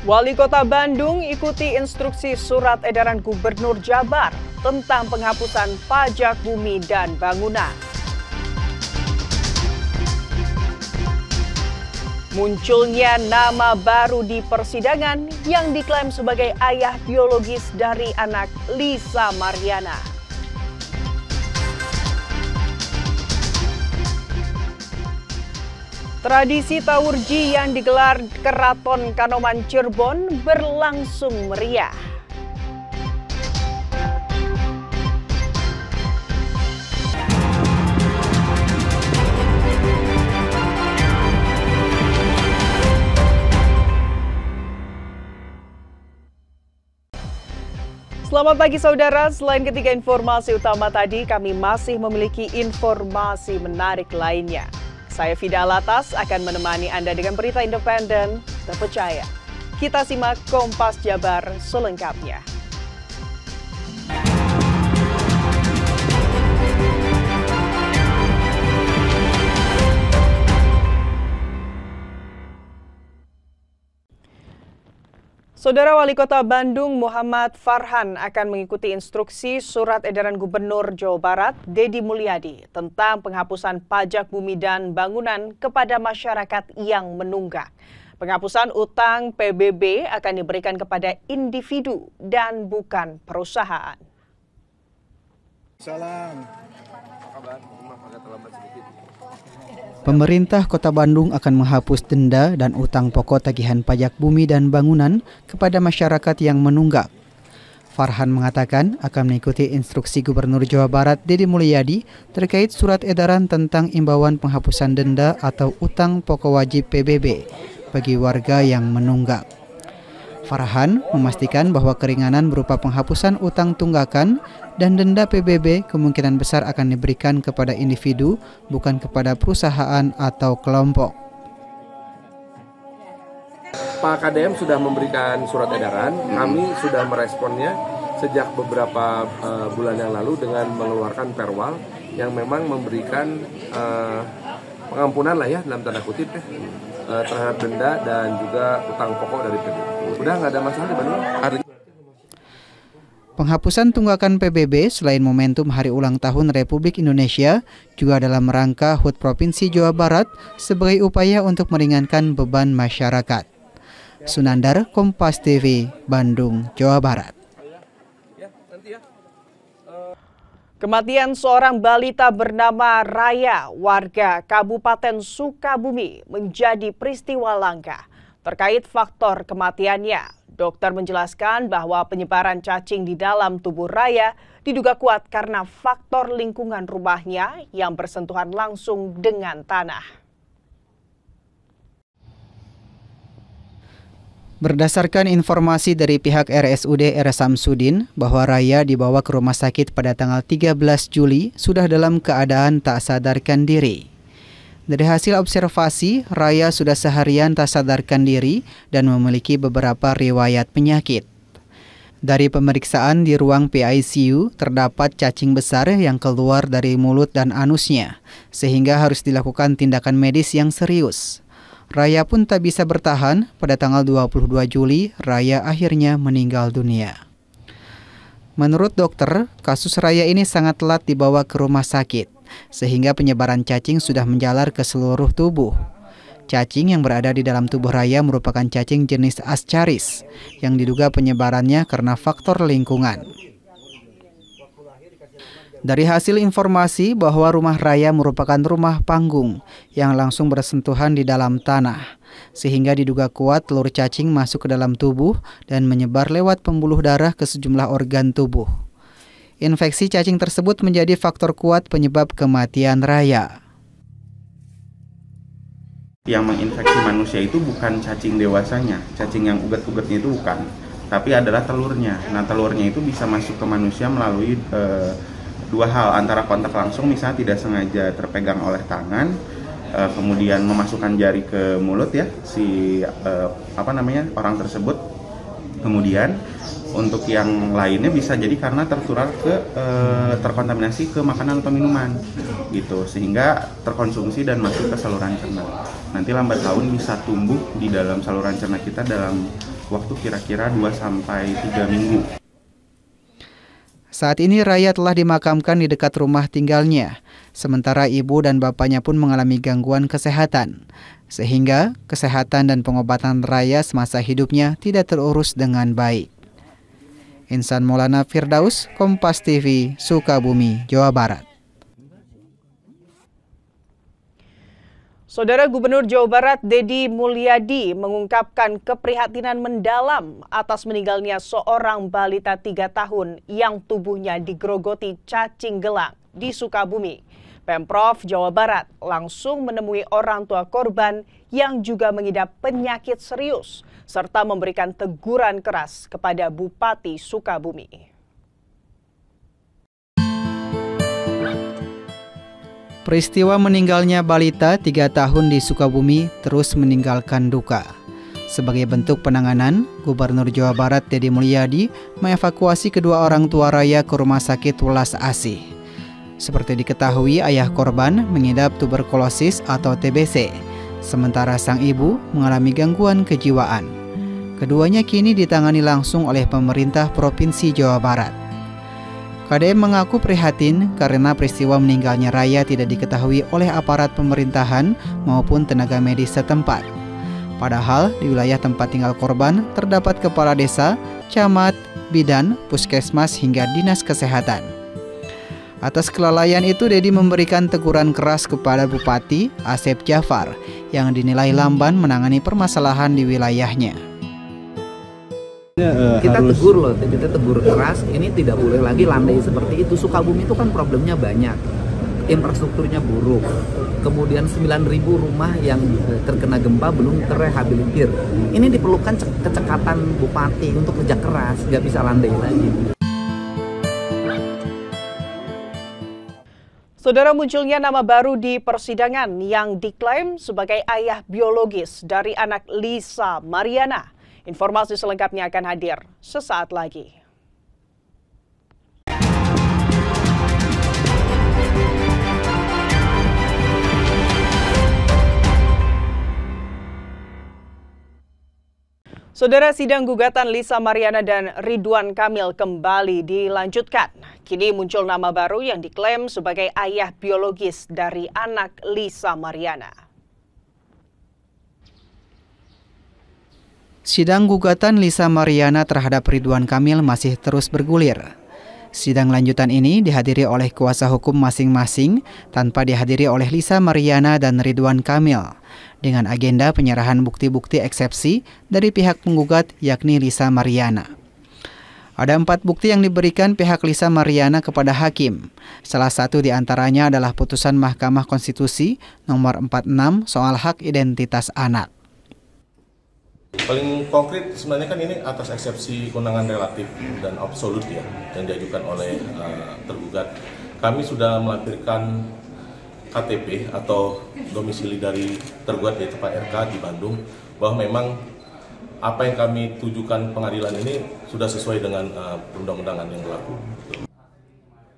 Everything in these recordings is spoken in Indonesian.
Wali Kota Bandung ikuti instruksi surat edaran Gubernur Jabar tentang penghapusan pajak bumi dan bangunan. Munculnya nama baru di persidangan yang diklaim sebagai ayah biologis dari anak Lisa Mariana. Tradisi Tawurji yang digelar Keraton Kanoman Cirebon berlangsung meriah. Selamat pagi saudara, selain ketiga informasi utama tadi, kami masih memiliki informasi menarik lainnya. Saya Fida Alatas akan menemani Anda dengan berita independen terpercaya. Kita simak Kompas Jabar selengkapnya. Saudara Wali Kota Bandung Muhammad Farhan akan mengikuti instruksi surat edaran Gubernur Jawa Barat Deddy Mulyadi tentang penghapusan pajak bumi dan bangunan kepada masyarakat yang menunggak. Penghapusan utang PBB akan diberikan kepada individu dan bukan perusahaan. Salam. Pemerintah Kota Bandung akan menghapus denda dan utang pokok tagihan pajak bumi dan bangunan kepada masyarakat yang menunggak. Farhan mengatakan akan mengikuti instruksi Gubernur Jawa Barat Deddy Mulyadi terkait surat edaran tentang imbauan penghapusan denda atau utang pokok wajib PBB bagi warga yang menunggak. Farhan memastikan bahwa keringanan berupa penghapusan utang tunggakan dan denda PBB kemungkinan besar akan diberikan kepada individu, bukan kepada perusahaan atau kelompok. Pak KDM sudah memberikan surat edaran, kami sudah meresponnya sejak beberapa bulan yang lalu dengan mengeluarkan perwal yang memang memberikan pengampunan lah ya, dalam tanda kutip ya, terhadap denda dan juga utang pokok dari PBB. Udah nggak ada masalah di Bandung. Penghapusan tunggakan PBB selain momentum Hari Ulang Tahun Republik Indonesia juga dalam rangka HUT Provinsi Jawa Barat sebagai upaya untuk meringankan beban masyarakat. Sunandar, Kompas TV, Bandung, Jawa Barat. Kematian seorang balita bernama Raya, warga Kabupaten Sukabumi, menjadi peristiwa langka. Terkait faktor kematiannya, dokter menjelaskan bahwa penyebaran cacing di dalam tubuh Raya diduga kuat karena faktor lingkungan rumahnya yang bersentuhan langsung dengan tanah. Berdasarkan informasi dari pihak RSUD R. Samsudin bahwa Raya dibawa ke rumah sakit pada tanggal 13 Juli sudah dalam keadaan tak sadarkan diri. Dari hasil observasi, Raya sudah seharian tak sadarkan diri dan memiliki beberapa riwayat penyakit. Dari pemeriksaan di ruang PICU, terdapat cacing besar yang keluar dari mulut dan anusnya, sehingga harus dilakukan tindakan medis yang serius. Raya pun tak bisa bertahan, pada tanggal 22 Juli, Raya akhirnya meninggal dunia. Menurut dokter, kasus Raya ini sangat telat dibawa ke rumah sakit, sehingga penyebaran cacing sudah menjalar ke seluruh tubuh. Cacing yang berada di dalam tubuh Raya merupakan cacing jenis Ascaris, yang diduga penyebarannya karena faktor lingkungan. Dari hasil informasi bahwa rumah Raya merupakan rumah panggung yang langsung bersentuhan di dalam tanah, sehingga diduga kuat telur cacing masuk ke dalam tubuh dan menyebar lewat pembuluh darah ke sejumlah organ tubuh. Infeksi cacing tersebut menjadi faktor kuat penyebab kematian Raya. Yang menginfeksi manusia itu bukan cacing dewasanya, cacing yang ugat-ugatnya itu bukan, tapi adalah telurnya. Nah, telurnya itu bisa masuk ke manusia melalui dua hal, antara kontak langsung, misalnya tidak sengaja terpegang oleh tangan, kemudian memasukkan jari ke mulut ya orang tersebut. Kemudian untuk yang lainnya bisa jadi karena tertular terkontaminasi ke makanan atau minuman gitu, sehingga terkonsumsi dan masuk ke saluran cerna. Nanti lambat laun bisa tumbuh di dalam saluran cerna kita dalam waktu kira-kira 2-3 minggu. Saat ini Raya telah dimakamkan di dekat rumah tinggalnya, sementara ibu dan bapaknya pun mengalami gangguan kesehatan, sehingga kesehatan dan pengobatan Raya semasa hidupnya tidak terurus dengan baik. Insan Maulana Firdaus, Kompas TV, Sukabumi, Jawa Barat. Saudara Gubernur Jawa Barat Deddy Mulyadi mengungkapkan keprihatinan mendalam atas meninggalnya seorang balita 3 tahun yang tubuhnya digerogoti cacing gelang di Sukabumi. Pemprov Jawa Barat langsung menemui orang tua korban yang juga mengidap penyakit serius serta memberikan teguran keras kepada Bupati Sukabumi. Peristiwa meninggalnya balita 3 tahun di Sukabumi terus meninggalkan duka. Sebagai bentuk penanganan, Gubernur Jawa Barat Deddy Mulyadi mengevakuasi kedua orang tua Raya ke Rumah Sakit Welas Asih. Seperti diketahui, ayah korban mengidap tuberkulosis atau TBC, sementara sang ibu mengalami gangguan kejiwaan. Keduanya kini ditangani langsung oleh pemerintah Provinsi Jawa Barat. KDM mengaku prihatin karena peristiwa meninggalnya Raya tidak diketahui oleh aparat pemerintahan maupun tenaga medis setempat. Padahal di wilayah tempat tinggal korban terdapat kepala desa, camat, bidan, puskesmas hingga dinas kesehatan. Atas kelalaian itu, Deddy memberikan teguran keras kepada Bupati Asep Jafar yang dinilai lamban menangani permasalahan di wilayahnya. Kita tegur keras, ini tidak boleh lagi landai seperti itu. Sukabumi itu kan problemnya banyak, infrastrukturnya buruk, kemudian 9.000 rumah yang terkena gempa belum terrehabilitir. Ini diperlukan kecekatan Bupati untuk kerja keras, nggak bisa landai lagi. Saudara, munculnya nama baru di persidangan yang diklaim sebagai ayah biologis dari anak Lisa Mariana. Informasi selengkapnya akan hadir sesaat lagi. Saudara, sidang gugatan Lisa Mariana dan Ridwan Kamil kembali dilanjutkan. Kini muncul nama baru yang diklaim sebagai ayah biologis dari anak Lisa Mariana. Sidang gugatan Lisa Mariana terhadap Ridwan Kamil masih terus bergulir. Sidang lanjutan ini dihadiri oleh kuasa hukum masing-masing tanpa dihadiri oleh Lisa Mariana dan Ridwan Kamil, dengan agenda penyerahan bukti-bukti eksepsi dari pihak penggugat yakni Lisa Mariana. Ada 4 bukti yang diberikan pihak Lisa Mariana kepada hakim. Salah satu di antaranya adalah putusan Mahkamah Konstitusi nomor 46 soal hak identitas anak. Paling konkret sebenarnya kan ini atas eksepsi kewenangan relatif dan absolut ya yang diajukan oleh tergugat. Kami sudah melampirkan KTP atau domisili dari tergugat yaitu Pak RK di Bandung, bahwa memang apa yang kami tujukan pengadilan ini sudah sesuai dengan perundang-undangan yang berlaku.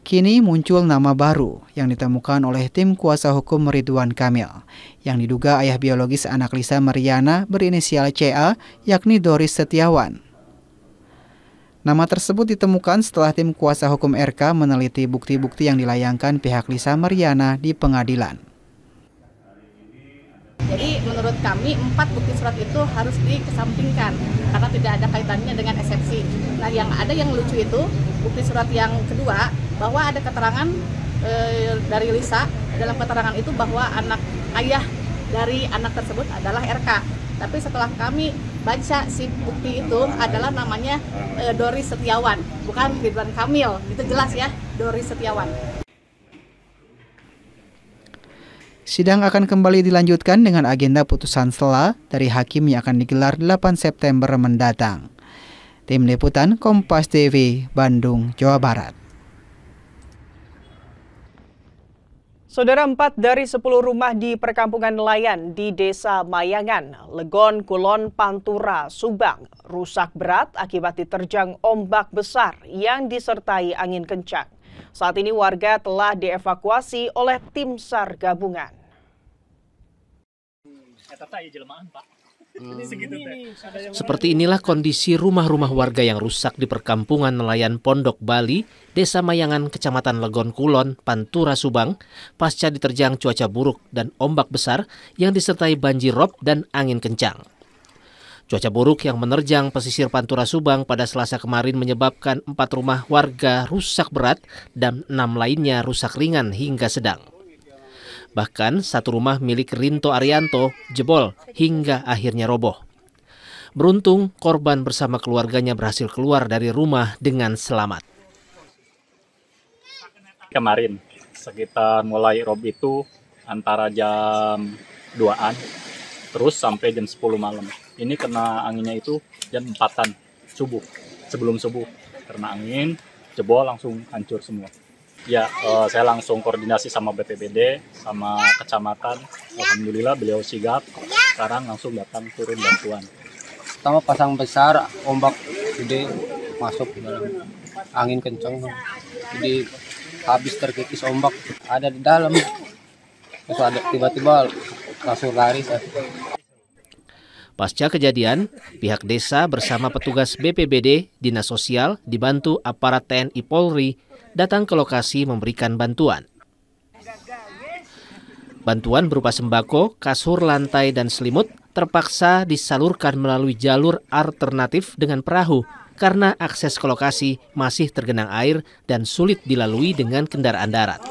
Kini muncul nama baru yang ditemukan oleh tim kuasa hukum Ridwan Kamil, yang diduga ayah biologis anak Lisa Mariana berinisial CA, yakni Doris Setiawan. Nama tersebut ditemukan setelah tim kuasa hukum RK meneliti bukti-bukti yang dilayangkan pihak Lisa Mariana di pengadilan. Jadi menurut kami 4 bukti surat itu harus dikesampingkan karena tidak ada kaitannya dengan eksepsi. Nah, yang ada yang lucu itu bukti surat yang kedua, bahwa ada keterangan dari Lisa dalam keterangan itu bahwa ayah dari anak tersebut adalah RK. Tapi setelah kami baca si bukti itu adalah namanya Doris Setiawan, bukan Ridwan Kamil. Itu jelas ya, Doris Setiawan. Sidang akan kembali dilanjutkan dengan agenda putusan sela dari hakim yang akan digelar 8 September mendatang. Tim Liputan Kompas TV, Bandung, Jawa Barat. Saudara, 4 dari 10 rumah di perkampungan nelayan di Desa Mayangan, Legon, Kulon, Pantura, Subang rusak berat akibat diterjang ombak besar yang disertai angin kencang. Saat ini warga telah dievakuasi oleh tim SAR gabungan. Seperti inilah kondisi rumah-rumah warga yang rusak di perkampungan nelayan Pondok Bali, Desa Mayangan, Kecamatan Legon Kulon, Pantura Subang, pasca diterjang cuaca buruk dan ombak besar yang disertai banjir rob dan angin kencang. Cuaca buruk yang menerjang pesisir Pantura Subang pada Selasa kemarin menyebabkan 4 rumah warga rusak berat dan 6 lainnya rusak ringan hingga sedang. Bahkan 1 rumah milik Rinto Arianto jebol hingga akhirnya roboh. Beruntung korban bersama keluarganya berhasil keluar dari rumah dengan selamat. Kemarin sekitar mulai rob itu antara jam 2-an terus sampai jam 10 malam. Ini kena anginnya itu jam 4-an subuh, sebelum subuh. Karena angin jebol langsung hancur semua. Ya, saya langsung koordinasi sama BPBD, sama kecamatan. Alhamdulillah beliau sigap. Sekarang langsung datang turun bantuan. Pertama pasang besar, ombak gede masuk ke dalam, angin kencang. Jadi habis terkikis ombak ada di dalam. Terus ada tiba-tiba langsung lari. Pasca kejadian, pihak desa bersama petugas BPBD, Dinas Sosial, dibantu aparat TNI Polri, datang ke lokasi memberikan bantuan. Bantuan berupa sembako, kasur, lantai, dan selimut terpaksa disalurkan melalui jalur alternatif dengan perahu karena akses ke lokasi masih tergenang air dan sulit dilalui dengan kendaraan darat.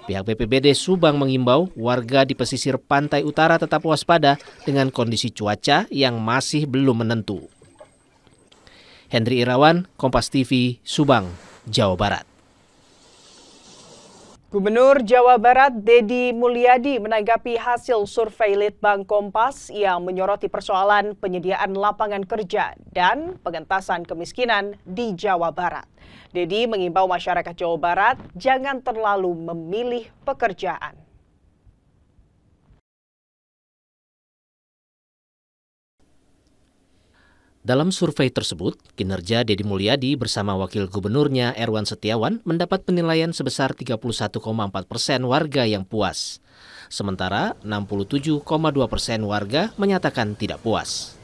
Pihak BPBD Subang mengimbau warga di pesisir pantai utara tetap waspada dengan kondisi cuaca yang masih belum menentu. Hendri Irawan, Kompas TV, Subang, Jawa Barat. Gubernur Jawa Barat Deddy Mulyadi menanggapi hasil survei Litbang Kompas yang menyoroti persoalan penyediaan lapangan kerja dan pengentasan kemiskinan di Jawa Barat. Deddy mengimbau masyarakat Jawa Barat jangan terlalu memilih pekerjaan. Dalam survei tersebut, kinerja Deddy Mulyadi bersama Wakil Gubernurnya Erwan Setiawan mendapat penilaian sebesar 31,4% warga yang puas. Sementara 67,2% warga menyatakan tidak puas.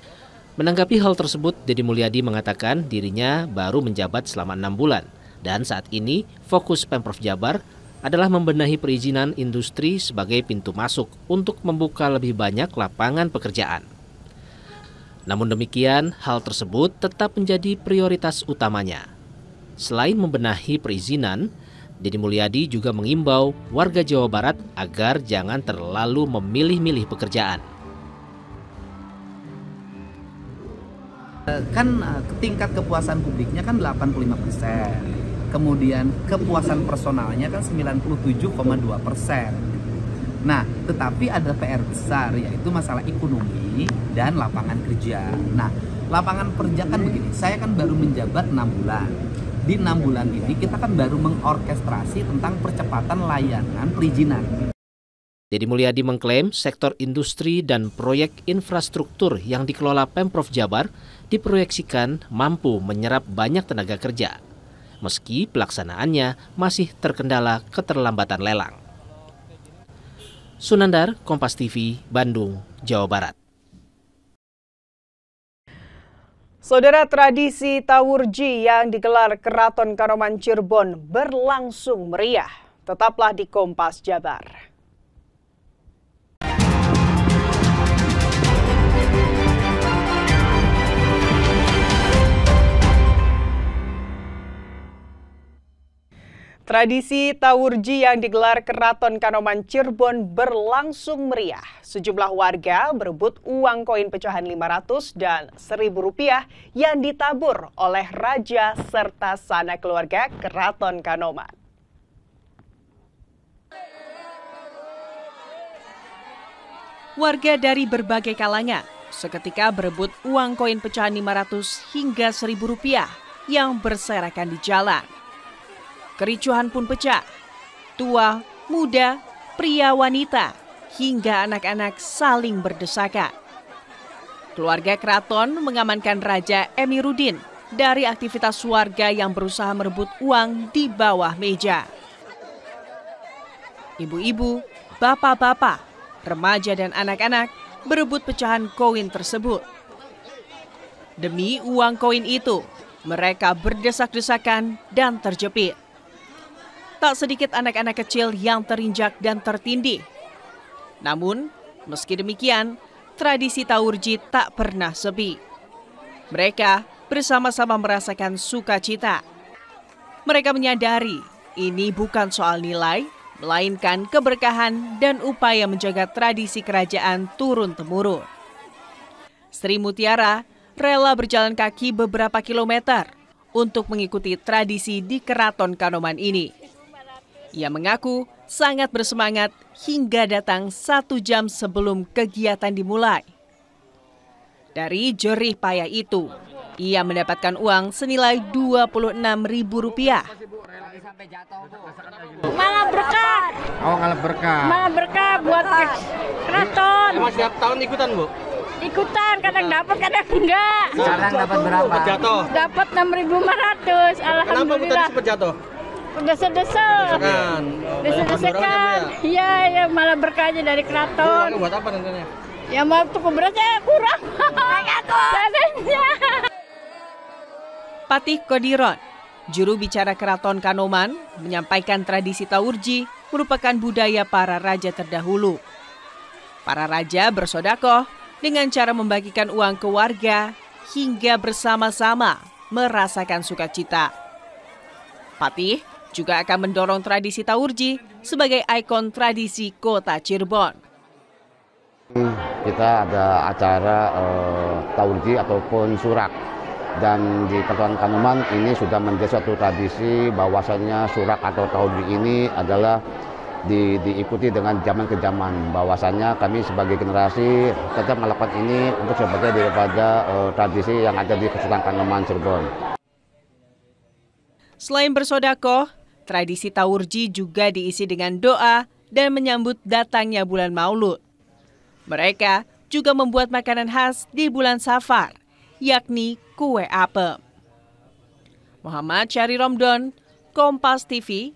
Menanggapi hal tersebut, Deddy Mulyadi mengatakan dirinya baru menjabat selama 6 bulan. Dan saat ini fokus Pemprov Jabar adalah membenahi perizinan industri sebagai pintu masuk untuk membuka lebih banyak lapangan pekerjaan. Namun demikian, hal tersebut tetap menjadi prioritas utamanya. Selain membenahi perizinan, Deddy Mulyadi juga mengimbau warga Jawa Barat agar jangan terlalu memilih-milih pekerjaan. Kan tingkat kepuasan publiknya kan 85%. Kemudian kepuasan personalnya kan 97,2%. Nah, tetapi ada PR besar, yaitu masalah ekonomi dan lapangan kerja. Nah, lapangan kerja kan begini, saya kan baru menjabat 6 bulan. Di 6 bulan ini kita kan baru mengorkestrasi tentang percepatan layanan perizinan. Deddy Mulyadi mengklaim sektor industri dan proyek infrastruktur yang dikelola Pemprov Jabar diproyeksikan mampu menyerap banyak tenaga kerja, meski pelaksanaannya masih terkendala keterlambatan lelang. Sunandar, Kompas TV, Bandung, Jawa Barat. Saudara, tradisi Tawurji yang digelar Keraton Kanoman Cirebon berlangsung meriah. Tetaplah di Kompas Jabar. Tradisi Tawurji yang digelar Keraton Kanoman Cirebon berlangsung meriah. Sejumlah warga berebut uang koin pecahan 500 dan Rp1.000 yang ditabur oleh raja serta sanak keluarga Keraton Kanoman. Warga dari berbagai kalangan seketika berebut uang koin pecahan 500 hingga Rp1.000 yang berserakan di jalan. Kericuhan pun pecah. Tua, muda, pria, wanita, hingga anak-anak saling berdesakan. Keluarga keraton mengamankan Raja Emiruddin dari aktivitas warga yang berusaha merebut uang di bawah meja. Ibu-ibu, bapak-bapak, remaja dan anak-anak berebut pecahan koin tersebut. Demi uang koin itu, mereka berdesak-desakan dan terjepit. Tak sedikit anak-anak kecil yang terinjak dan tertindih. Namun, meski demikian, tradisi Taurji tak pernah sepi. Mereka bersama-sama merasakan sukacita. Mereka menyadari ini bukan soal nilai, melainkan keberkahan dan upaya menjaga tradisi kerajaan turun-temurun. Sri Mutiara rela berjalan kaki beberapa kilometer untuk mengikuti tradisi di Keraton Kanoman ini. Ia mengaku sangat bersemangat hingga datang 1 jam sebelum kegiatan dimulai. Dari jerih payah itu, ia mendapatkan uang senilai Rp26.000. Malah berkah. Oh, malah berkah. Malah berkah buat keraton. Emang setiap tahun ikutan, Bu? Ikutan, kadang dapat, kadang enggak. Sekarang dapat berapa? Jatuh. Dapat 6.500. Alhamdulillah. Kenapa Bu tadi sempat jatuh? Desa-desa. Desa-desakan. Iya, ya malah berkahnya dari keraton. Buat apa nantinya? Ya mau tuku berasnya kurang. Patih Kodiron, juru bicara Keraton Kanoman, menyampaikan tradisi Taurji merupakan budaya para raja terdahulu. Para raja bersodakoh dengan cara membagikan uang ke warga hingga bersama-sama merasakan sukacita. Patih juga akan mendorong tradisi Taurji sebagai ikon tradisi kota Cirebon. Kita ada acara Taurji ataupun surak, dan di Keraton Kanoman ini sudah menjadi suatu tradisi bahwasannya surak atau Taurji ini adalah diikuti dengan zaman ke zaman. Bahwasannya kami sebagai generasi tetap melakukan ini untuk sebagai daripada tradisi yang ada di Keraton Kanoman Cirebon. Selain bersodakoh, tradisi Taurji juga diisi dengan doa dan menyambut datangnya bulan Maulud. Mereka juga membuat makanan khas di bulan Safar, yakni kue apem. Muhammad Syahri Romdon, Kompas TV,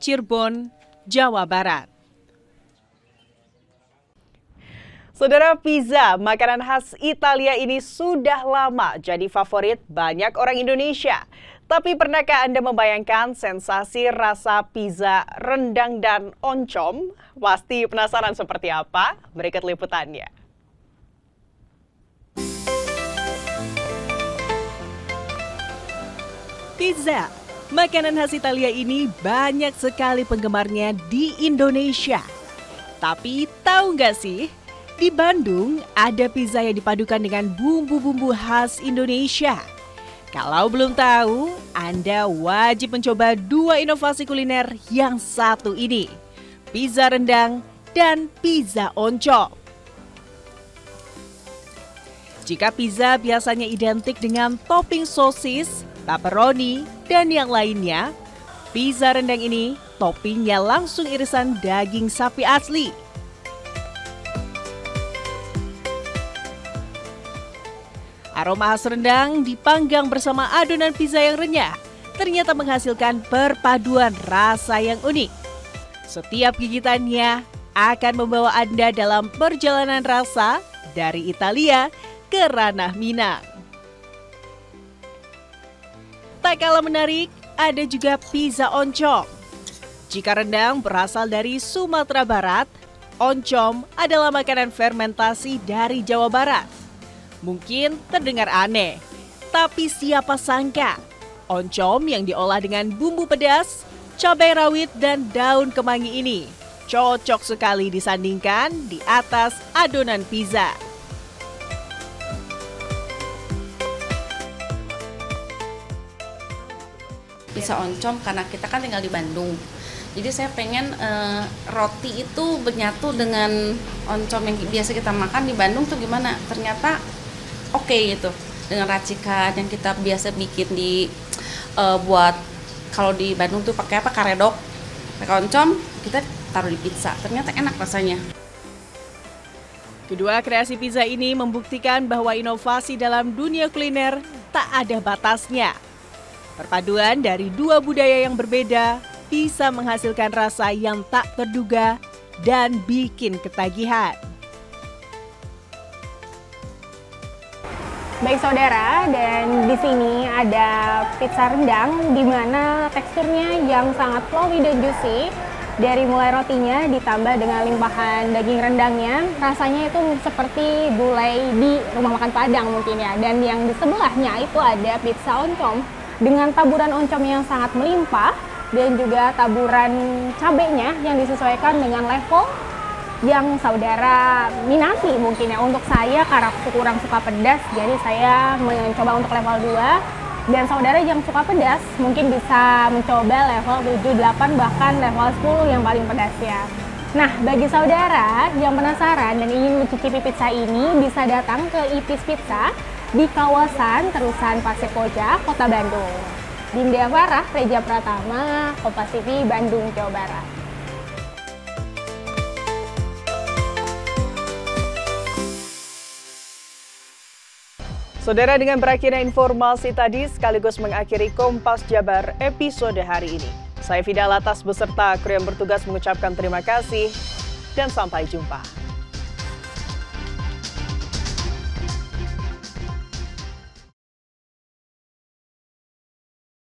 Cirebon, Jawa Barat. Saudara, pizza, makanan khas Italia ini sudah lama jadi favorit banyak orang Indonesia. Tapi pernahkah Anda membayangkan sensasi rasa pizza rendang dan oncom? Pasti penasaran seperti apa? Berikut liputannya. Pizza, makanan khas Italia ini banyak sekali penggemarnya di Indonesia. Tapi tahu nggak sih, di Bandung ada pizza yang dipadukan dengan bumbu-bumbu khas Indonesia. Kalau belum tahu, Anda wajib mencoba 2 inovasi kuliner yang satu ini, pizza rendang dan pizza oncom. Jika pizza biasanya identik dengan topping sosis, pepperoni, dan yang lainnya, pizza rendang ini toppingnya langsung irisan daging sapi asli. Aroma khas rendang dipanggang bersama adonan pizza yang renyah, ternyata menghasilkan perpaduan rasa yang unik. Setiap gigitannya akan membawa Anda dalam perjalanan rasa dari Italia ke ranah Minang. Tak kalah menarik, ada juga pizza oncom. Jika rendang berasal dari Sumatera Barat, oncom adalah makanan fermentasi dari Jawa Barat. Mungkin terdengar aneh, tapi siapa sangka oncom yang diolah dengan bumbu pedas, cabai rawit, dan daun kemangi ini cocok sekali disandingkan di atas adonan pizza. Pizza oncom karena kita kan tinggal di Bandung. Jadi saya pengen roti itu bernyatu dengan oncom yang biasa kita makan di Bandung tuh gimana. Ternyata oke gitu. Dengan racikan yang kita biasa bikin di buat kalau di Bandung tuh pakai apa, karedok. Pakai oncom, kita taruh di pizza. Ternyata enak rasanya. Kedua kreasi pizza ini membuktikan bahwa inovasi dalam dunia kuliner tak ada batasnya. Perpaduan dari 2 budaya yang berbeda bisa menghasilkan rasa yang tak terduga dan bikin ketagihan. Baik saudara, dan di sini ada pizza rendang di mana teksturnya yang sangat flowy dan juicy. Dari mulai rotinya ditambah dengan limpahan daging rendangnya, rasanya itu seperti gulai di rumah makan Padang mungkin ya. Dan yang di sebelahnya itu ada pizza oncom dengan taburan oncom yang sangat melimpah dan juga taburan cabenya yang disesuaikan dengan level yang saudara minati mungkin ya. Untuk saya karena kurang suka pedas, jadi saya mencoba untuk level 2. Dan saudara yang suka pedas mungkin bisa mencoba level 7, 8, bahkan level 10 yang paling pedas ya. Nah, bagi saudara yang penasaran dan ingin mencicipi pizza ini, bisa datang ke Ipis Pizza di kawasan Terusan Pasir Koja, Kota Bandung. Dinda Farah, Reja Pratama, Kompas TV, Bandung, Jawa Barat. Saudara, dengan berakhirnya informasi tadi sekaligus mengakhiri Kompas Jabar episode hari ini. Saya Fida Latas beserta kru yang bertugas mengucapkan terima kasih dan sampai jumpa.